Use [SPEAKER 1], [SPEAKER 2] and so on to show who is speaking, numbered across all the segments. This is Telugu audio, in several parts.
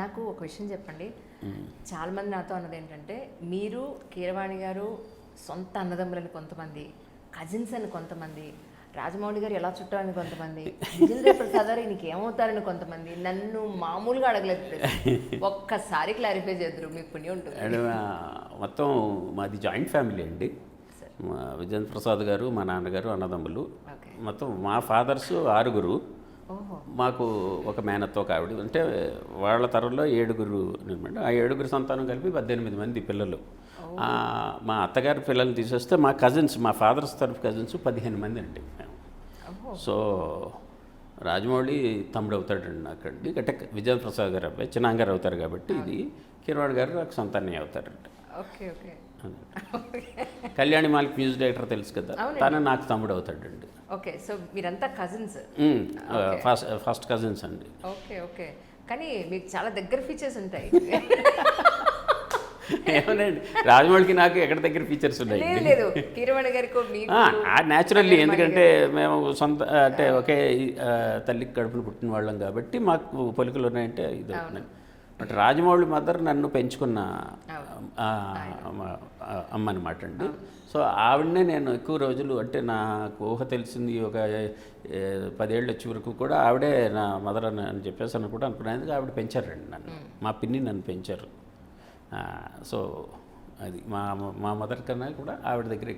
[SPEAKER 1] నాకు ఒక విషయం చెప్పండి. చాలామంది నాతో అన్నది ఏంటంటే, మీరు కీరవాణి గారు సొంత అన్నదమ్ములని కొంతమంది, కజిన్స్ అని కొంతమంది, రాజమౌళి గారు ఎలా చుట్టాలని కొంతమంది, విజేంద్ర ప్రసాద్ గారు ఈయనకి ఏమవుతారని కొంతమంది, నన్ను మామూలుగా అడగలేదు ప్రశ్న. ఒక్కసారి క్లారిఫై చేద్దరు, మీకు పుణ్యం ఉంటుంది.
[SPEAKER 2] మొత్తం మాది జాయింట్ ఫ్యామిలీ అండి. విజేంద్ర ప్రసాద్ గారు, మా నాన్నగారు అన్నదమ్ములు. మొత్తం మా ఫాదర్స్ 6. మాకు ఒక మేనత్తో ఒక ఆవిడ, అంటే వాళ్ళ తరంలో 7 అనమాట. ఆ 7 సంతానం కలిపి 18 మంది పిల్లలు. మా అత్తగారి పిల్లల్ని తీసేస్తే మా కజిన్స్, మా ఫాదర్స్ తరఫు కజిన్స్ 15 మంది అండి మేము. సో రాజమౌళి తమ్ముడు అవుతాడండి నాకండి. అంటే విజేంద్ర ప్రసాద్ గారు అబ్బాయి చిన్నాంగారు అవుతారు కాబట్టి, ఇది కీరవాణి గారు నాకు సంతానం అవుతారండి. కళ్యాణి మాలిక్ మ్యూజిక్ డైరెక్టర్ తెలుసు కదా, తను నాకు తమ్ముడు అవుతాడండి.
[SPEAKER 1] ఓకే, సో మీరంతా కజిన్స్?
[SPEAKER 2] ఫస్ట్ కజిన్స్ అండి.
[SPEAKER 1] ఓకే ఓకే, కానీ మీకు చాలా దగ్గర ఫీచర్స్ ఉంటాయి.
[SPEAKER 2] ఏమోనండి, రాజమౌళికి నాకు ఎక్కడ దగ్గర ఫీచర్స్ ఉన్నాయి?
[SPEAKER 1] లేదు, కీరవాణి గారికి
[SPEAKER 2] న్యాచురల్లీ, ఎందుకంటే మేము సొంత అంటే ఒకే తల్లికి కడుపును పుట్టిన వాళ్ళం కాబట్టి మాకు పొలికలు ఉన్నాయంటే ఇది అవుతున్నాయి. బట్ రాజమౌళి మదర్ నన్ను పెంచుకున్న అమ్మ అనమాట అండి. సో ఆవిడనే నేను ఎక్కువ రోజులు, అంటే నాకు ఊహ తెలిసింది ఒక 10 ఏళ్ళు వచ్చే వరకు కూడా ఆవిడే నా మదర్ అని చెప్పేసి అని కూడా అనుకునేందుకు ఆవిడ పెంచారండి నన్ను. మా పిన్ని నన్ను పెంచారు. సో అది మా మదర్ కన్నా కూడా ఆవిడ దగ్గర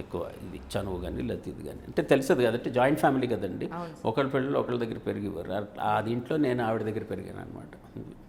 [SPEAKER 2] ఎక్కువ ఇది చనువు కానీ లేకపోతే ఇది కానీ, అంటే తెలిసేది కదంటే జాయింట్ ఫ్యామిలీ కదండి. ఒకళ్ళ పిల్లలు ఒకళ్ళ దగ్గర పెరిగేవారు. ఆ దీంట్లో నేను ఆవిడ దగ్గర పెరిగాను అనమాట.